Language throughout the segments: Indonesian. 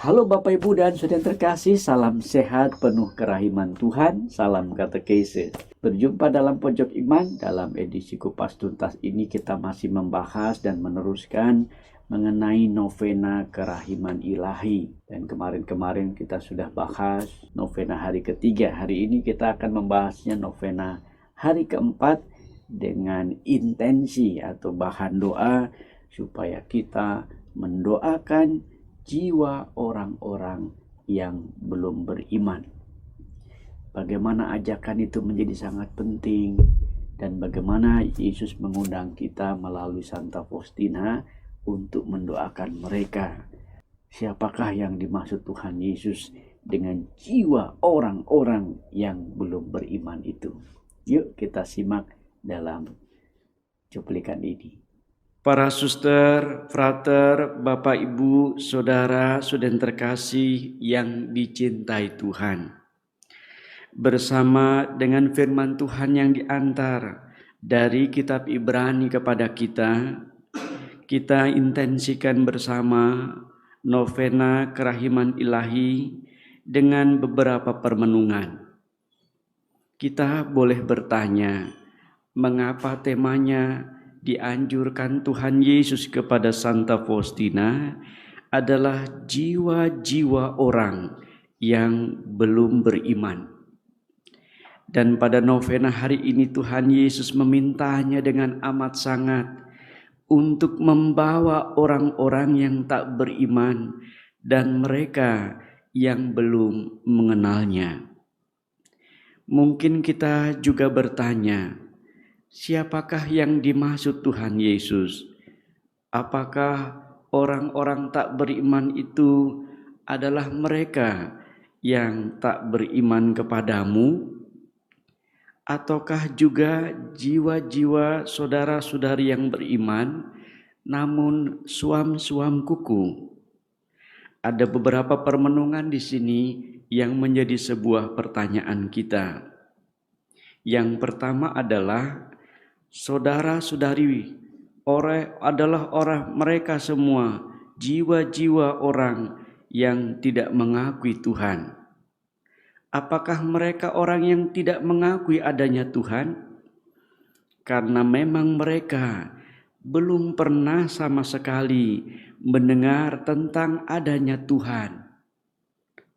Halo Bapak Ibu dan Saudara yang terkasih, salam sehat penuh kerahiman Tuhan, salam katekese. Berjumpa dalam Pojok Iman, dalam edisi Kupas Tuntas ini kita masih membahas dan meneruskan mengenai novena kerahiman ilahi. Dan kemarin-kemarin kita sudah bahas novena hari ketiga. Hari ini kita akan membahasnya novena hari keempat dengan intensi atau bahan doa supaya kita mendoakan jiwa orang-orang yang belum beriman. Bagaimana ajakan itu menjadi sangat penting dan bagaimana Yesus mengundang kita melalui Santa Faustina untuk mendoakan mereka. Siapakah yang dimaksud Tuhan Yesus dengan jiwa orang-orang yang belum beriman itu? Yuk kita simak dalam cuplikan ini. Para suster, frater, Bapak Ibu, Saudara, saudara terkasih yang dicintai Tuhan. Bersama dengan firman Tuhan yang diantar dari kitab Ibrani kepada kita intensikan bersama novena kerahiman ilahi dengan beberapa permenungan. Kita boleh bertanya, mengapa temanya dianjurkan Tuhan Yesus kepada Santa Faustina adalah jiwa-jiwa orang yang belum beriman. Dan pada novena hari ini Tuhan Yesus memintanya dengan amat sangat untuk membawa orang-orang yang tak beriman dan mereka yang belum mengenalnya. Mungkin kita juga bertanya, siapakah yang dimaksud Tuhan Yesus? Apakah orang-orang tak beriman itu adalah mereka yang tak beriman kepadamu? Ataukah juga jiwa-jiwa saudara-saudari yang beriman namun suam-suam kuku? Ada beberapa permenungan di sini yang menjadi sebuah pertanyaan kita. Yang pertama adalah saudara-saudari adalah orang mereka semua jiwa-jiwa orang yang tidak mengakui Tuhan. Apakah mereka orang yang tidak mengakui adanya Tuhan? Karena memang mereka belum pernah sama sekali mendengar tentang adanya Tuhan.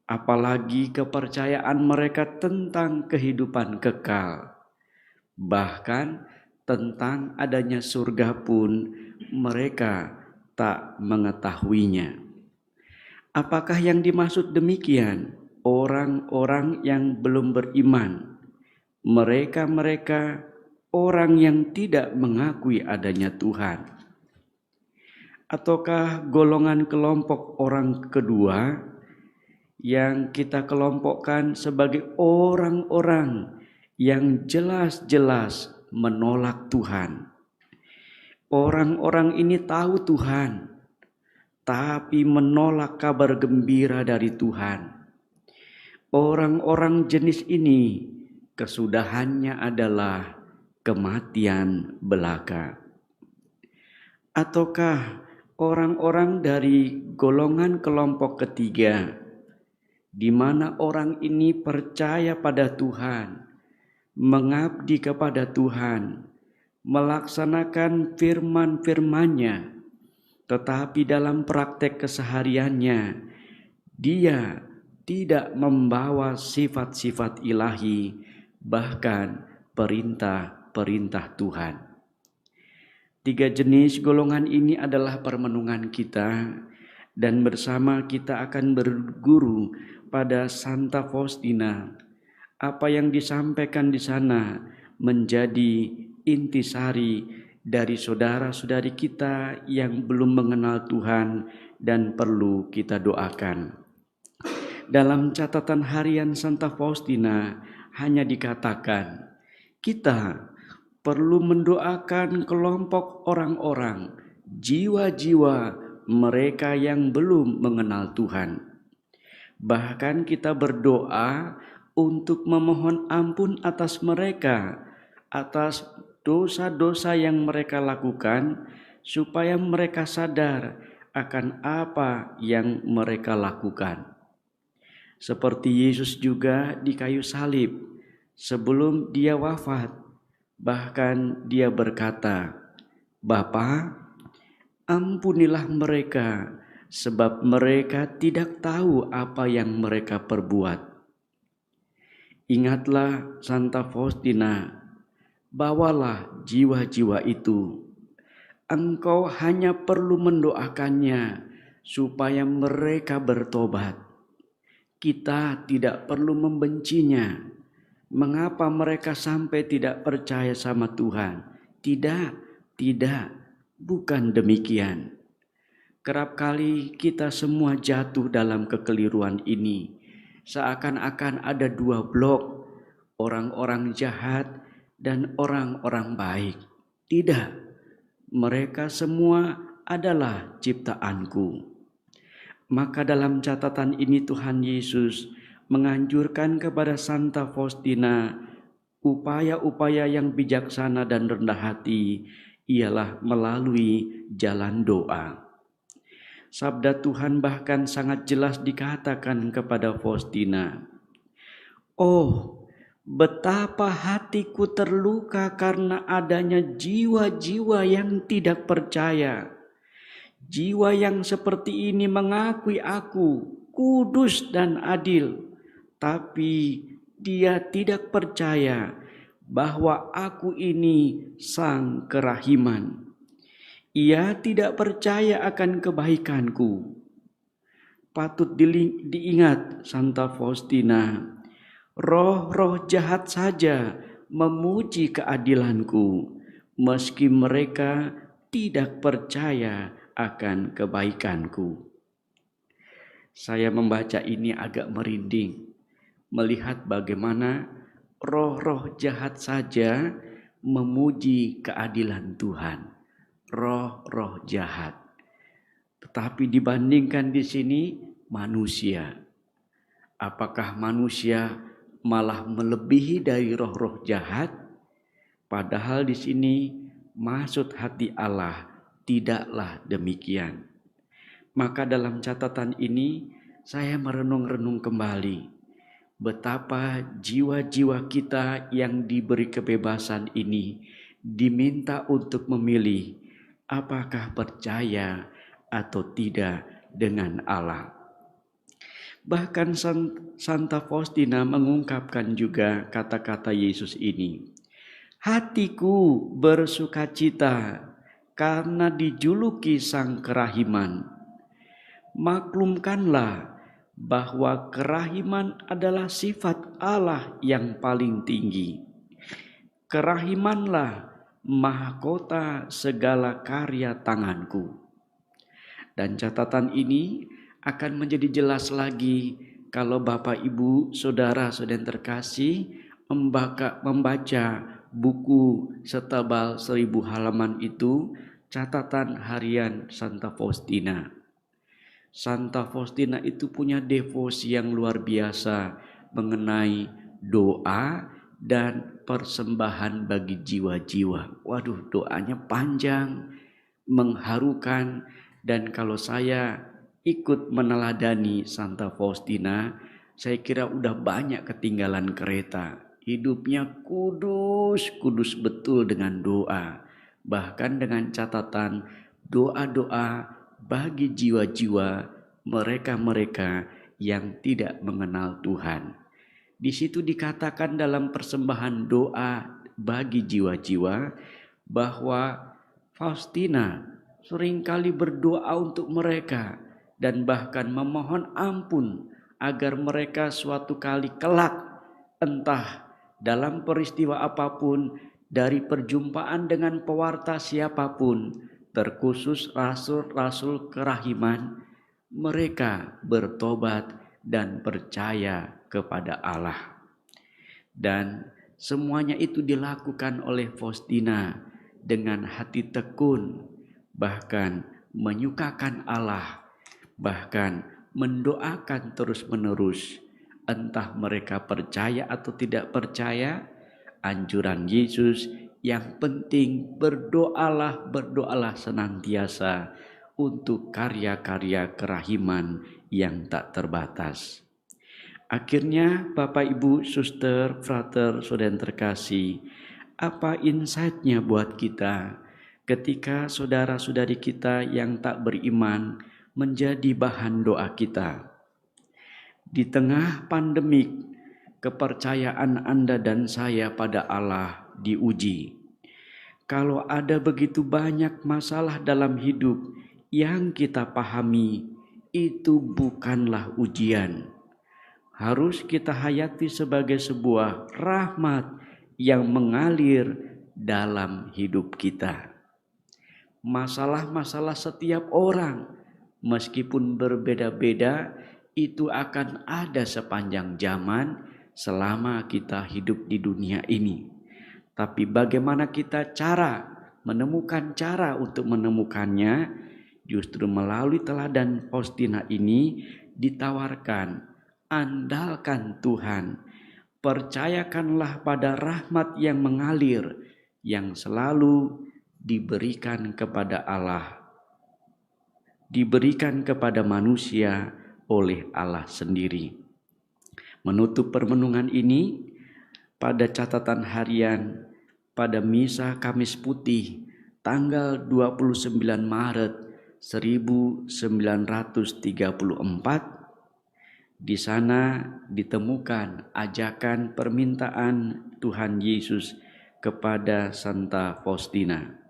Apalagi kepercayaan mereka tentang kehidupan kekal. Bahkan tentang adanya surga pun mereka tak mengetahuinya. Apakah yang dimaksud demikian? Orang-orang yang belum beriman, mereka orang yang tidak mengakui adanya Tuhan. Ataukah golongan kelompok orang kedua yang kita kelompokkan sebagai orang-orang yang jelas-jelas menolak Tuhan. Orang-orang ini tahu Tuhan, tapi menolak kabar gembira dari Tuhan. Orang-orang jenis ini kesudahannya adalah kematian belaka. Ataukah orang-orang dari golongan kelompok ketiga, di mana orang ini percaya pada Tuhan, mengabdi kepada Tuhan, melaksanakan firman-firman-Nya, tetapi dalam praktek kesehariannya dia tidak membawa sifat-sifat ilahi, bahkan perintah-perintah Tuhan. 3 jenis golongan ini adalah permenungan kita, dan bersama kita akan berguru pada Santa Faustina. Apa yang disampaikan di sana menjadi intisari dari saudara-saudari kita yang belum mengenal Tuhan dan perlu kita doakan. Dalam catatan harian Santa Faustina hanya dikatakan, kita perlu mendoakan kelompok orang-orang, jiwa-jiwa mereka yang belum mengenal Tuhan. Bahkan kita berdoa untuk memohon ampun atas mereka, atas dosa-dosa yang mereka lakukan, supaya mereka sadar akan apa yang mereka lakukan. Seperti Yesus juga di kayu salib, sebelum dia wafat, bahkan dia berkata, "Bapa, ampunilah mereka, sebab mereka tidak tahu apa yang mereka perbuat." Ingatlah Santa Faustina, bawalah jiwa-jiwa itu. Engkau hanya perlu mendoakannya supaya mereka bertobat. Kita tidak perlu membencinya. Mengapa mereka sampai tidak percaya sama Tuhan? Tidak, bukan demikian. Kerap kali kita semua jatuh dalam kekeliruan ini. Seakan-akan ada dua blok, orang-orang jahat dan orang-orang baik. Tidak, mereka semua adalah ciptaanku. Maka dalam catatan ini Tuhan Yesus menganjurkan kepada Santa Faustina upaya-upaya yang bijaksana dan rendah hati ialah melalui jalan doa. Sabda Tuhan bahkan sangat jelas dikatakan kepada Faustina, "Oh, betapa hatiku terluka karena adanya jiwa-jiwa yang tidak percaya. Jiwa yang seperti ini mengakui aku kudus dan adil, tapi dia tidak percaya bahwa aku ini Sang Kerahiman. Ia tidak percaya akan kebaikanku." Patut diingat Santa Faustina, roh-roh jahat saja memuji keadilanku, meski mereka tidak percaya akan kebaikanku. Saya membaca ini agak merinding, melihat bagaimana roh-roh jahat saja memuji keadilan Tuhan. Roh-roh jahat. Tetapi dibandingkan di sini manusia. Apakah manusia malah melebihi dari roh-roh jahat? Padahal di sini maksud hati Allah tidaklah demikian. Maka dalam catatan ini saya merenung-renung kembali betapa jiwa-jiwa kita yang diberi kebebasan ini diminta untuk memilih apakah percaya atau tidak dengan Allah. Bahkan Santa Faustina mengungkapkan juga kata-kata Yesus ini, "Hatiku bersukacita karena dijuluki Sang Kerahiman. Maklumkanlah bahwa kerahiman adalah sifat Allah yang paling tinggi. Kerahimanlah mahkota segala karya tanganku." Dan catatan ini akan menjadi jelas lagi kalau Bapak Ibu Saudara-saudara terkasih membaca buku setebal 1000 halaman itu, catatan harian Santa Faustina. Santa Faustina itu punya devosi yang luar biasa mengenai doa dan persembahan bagi jiwa-jiwa. Waduh, doanya panjang, mengharukan, dan kalau saya ikut meneladani Santa Faustina, saya kira udah banyak ketinggalan kereta. Hidupnya kudus betul dengan doa. Bahkan dengan catatan doa-doa bagi jiwa-jiwa mereka-mereka yang tidak mengenal Tuhan. Di situ dikatakan dalam persembahan doa bagi jiwa-jiwa bahwa Faustina seringkali berdoa untuk mereka dan bahkan memohon ampun agar mereka suatu kali kelak, entah dalam peristiwa apapun, dari perjumpaan dengan pewarta siapapun, terkhusus rasul-rasul kerahiman, mereka bertobat dan percaya kepada Allah. Dan semuanya itu dilakukan oleh Faustina dengan hati tekun, bahkan menyukakan Allah, bahkan mendoakan terus-menerus. Entah mereka percaya atau tidak percaya, anjuran Yesus yang penting berdoalah senantiasa untuk karya-karya kerahiman yang tak terbatas. Akhirnya Bapak Ibu, Suster, Frater, Saudara yang terkasih, apa insight-nya buat kita ketika saudara-saudari kita yang tak beriman menjadi bahan doa kita? Di tengah pandemik, kepercayaan Anda dan saya pada Allah diuji. Kalau ada begitu banyak masalah dalam hidup yang kita pahami, itu bukanlah ujian. Harus kita hayati sebagai sebuah rahmat yang mengalir dalam hidup kita. Masalah-masalah setiap orang, meskipun berbeda-beda, itu akan ada sepanjang zaman selama kita hidup di dunia ini. Tapi bagaimana kita menemukan cara untuk menemukannya, justru melalui teladan Faustina ini ditawarkan. Andalkan Tuhan, percayakanlah pada rahmat yang mengalir, yang selalu diberikan kepada Allah, diberikan kepada manusia oleh Allah sendiri. Menutup permenungan ini pada catatan harian pada Misa Kamis Putih tanggal 29 Maret 1934, di sana ditemukan ajakan permintaan Tuhan Yesus kepada Santa Faustina.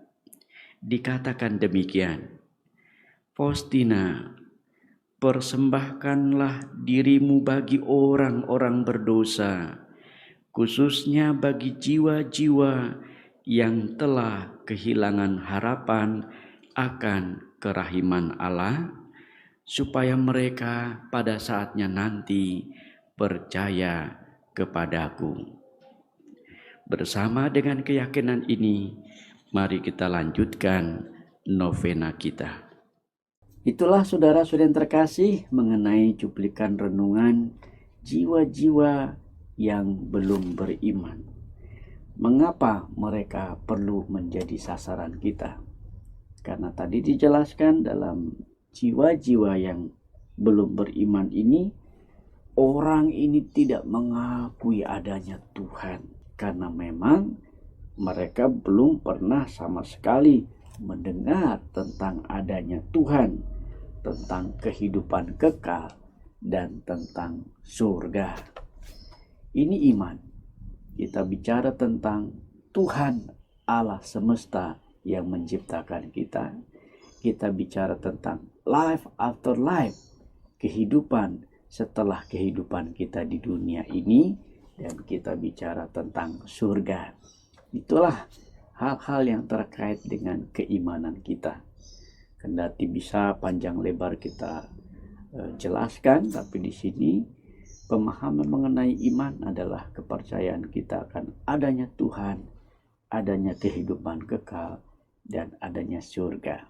Dikatakan demikian, Faustina, persembahkanlah dirimu bagi orang-orang berdosa, khususnya bagi jiwa-jiwa yang telah kehilangan harapan akan kerahiman Allah, supaya mereka pada saatnya nanti percaya kepadaku. Bersama dengan keyakinan ini, mari kita lanjutkan novena kita. Itulah saudara-saudara yang terkasih mengenai cuplikan renungan jiwa-jiwa yang belum beriman. Mengapa mereka perlu menjadi sasaran kita? Karena tadi dijelaskan dalam jiwa-jiwa yang belum beriman ini, orang ini tidak mengakui adanya Tuhan. Karena memang mereka belum pernah sama sekali mendengar tentang adanya Tuhan, tentang kehidupan kekal, dan tentang surga. Ini iman. Kita bicara tentang Tuhan Allah semesta yang menciptakan kita. Kita bicara tentang life after life, kehidupan setelah kehidupan kita di dunia ini, dan kita bicara tentang surga. Itulah hal-hal yang terkait dengan keimanan kita. Kendati bisa panjang lebar kita jelaskan, tapi di sini pemahaman mengenai iman adalah kepercayaan kita akan adanya Tuhan, adanya kehidupan kekal, dan adanya surga.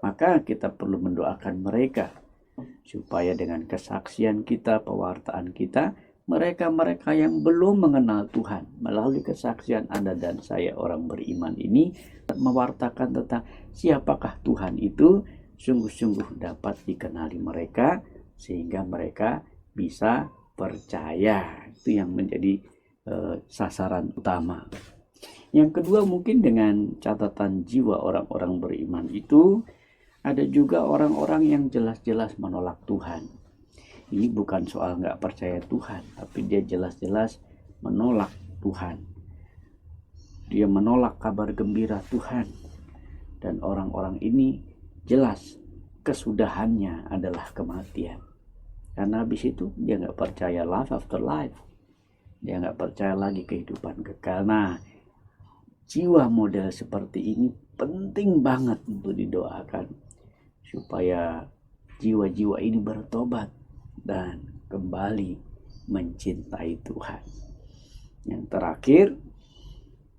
Maka kita perlu mendoakan mereka supaya dengan kesaksian kita, pewartaan kita, mereka-mereka yang belum mengenal Tuhan melalui kesaksian Anda dan saya orang beriman ini mewartakan tentang siapakah Tuhan itu, sungguh-sungguh dapat dikenali mereka sehingga mereka bisa percaya. Itu yang menjadi sasaran utama. Yang kedua, mungkin dengan catatan jiwa orang-orang beriman itu ada juga orang-orang yang jelas-jelas menolak Tuhan. Ini bukan soal nggak percaya Tuhan, tapi dia jelas-jelas menolak Tuhan. Dia menolak kabar gembira Tuhan. Dan orang-orang ini jelas kesudahannya adalah kematian. Karena habis itu dia nggak percaya life after life. Dia nggak percaya lagi kehidupan kekal. Nah, jiwa model seperti ini penting banget untuk didoakan supaya jiwa-jiwa ini bertobat dan kembali mencintai Tuhan. Yang terakhir,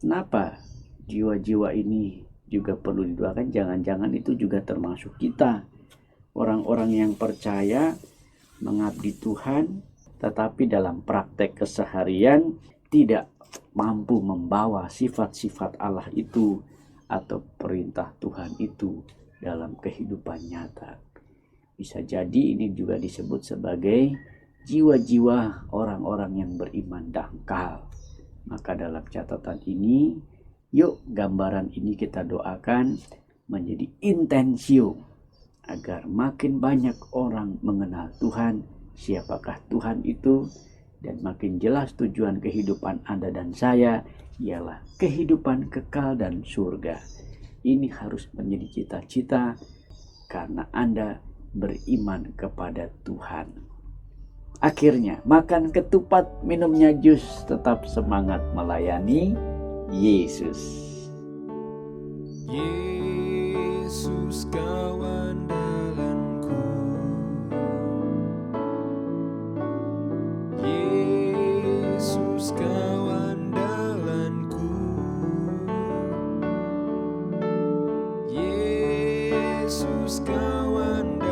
kenapa jiwa-jiwa ini juga perlu didoakan? Jangan-jangan itu juga termasuk kita, orang-orang yang percaya mengabdi Tuhan, tetapi dalam praktek keseharian tidak mampu membawa sifat-sifat Allah itu atau perintah Tuhan itu dalam kehidupan nyata. Bisa jadi ini juga disebut sebagai jiwa-jiwa orang-orang yang beriman dangkal. Maka dalam catatan ini, yuk gambaran ini kita doakan menjadi intensio agar makin banyak orang mengenal Tuhan, siapakah Tuhan itu, dan makin jelas tujuan kehidupan Anda dan saya ialah kehidupan kekal dan surga. Ini harus menjadi cita-cita karena Anda beriman kepada Tuhan. Akhirnya, makan ketupat, minumnya jus, tetap semangat melayani Yesus. Yesus kau andalanku, Yesus kau andalanku, Yesus kau andalanku.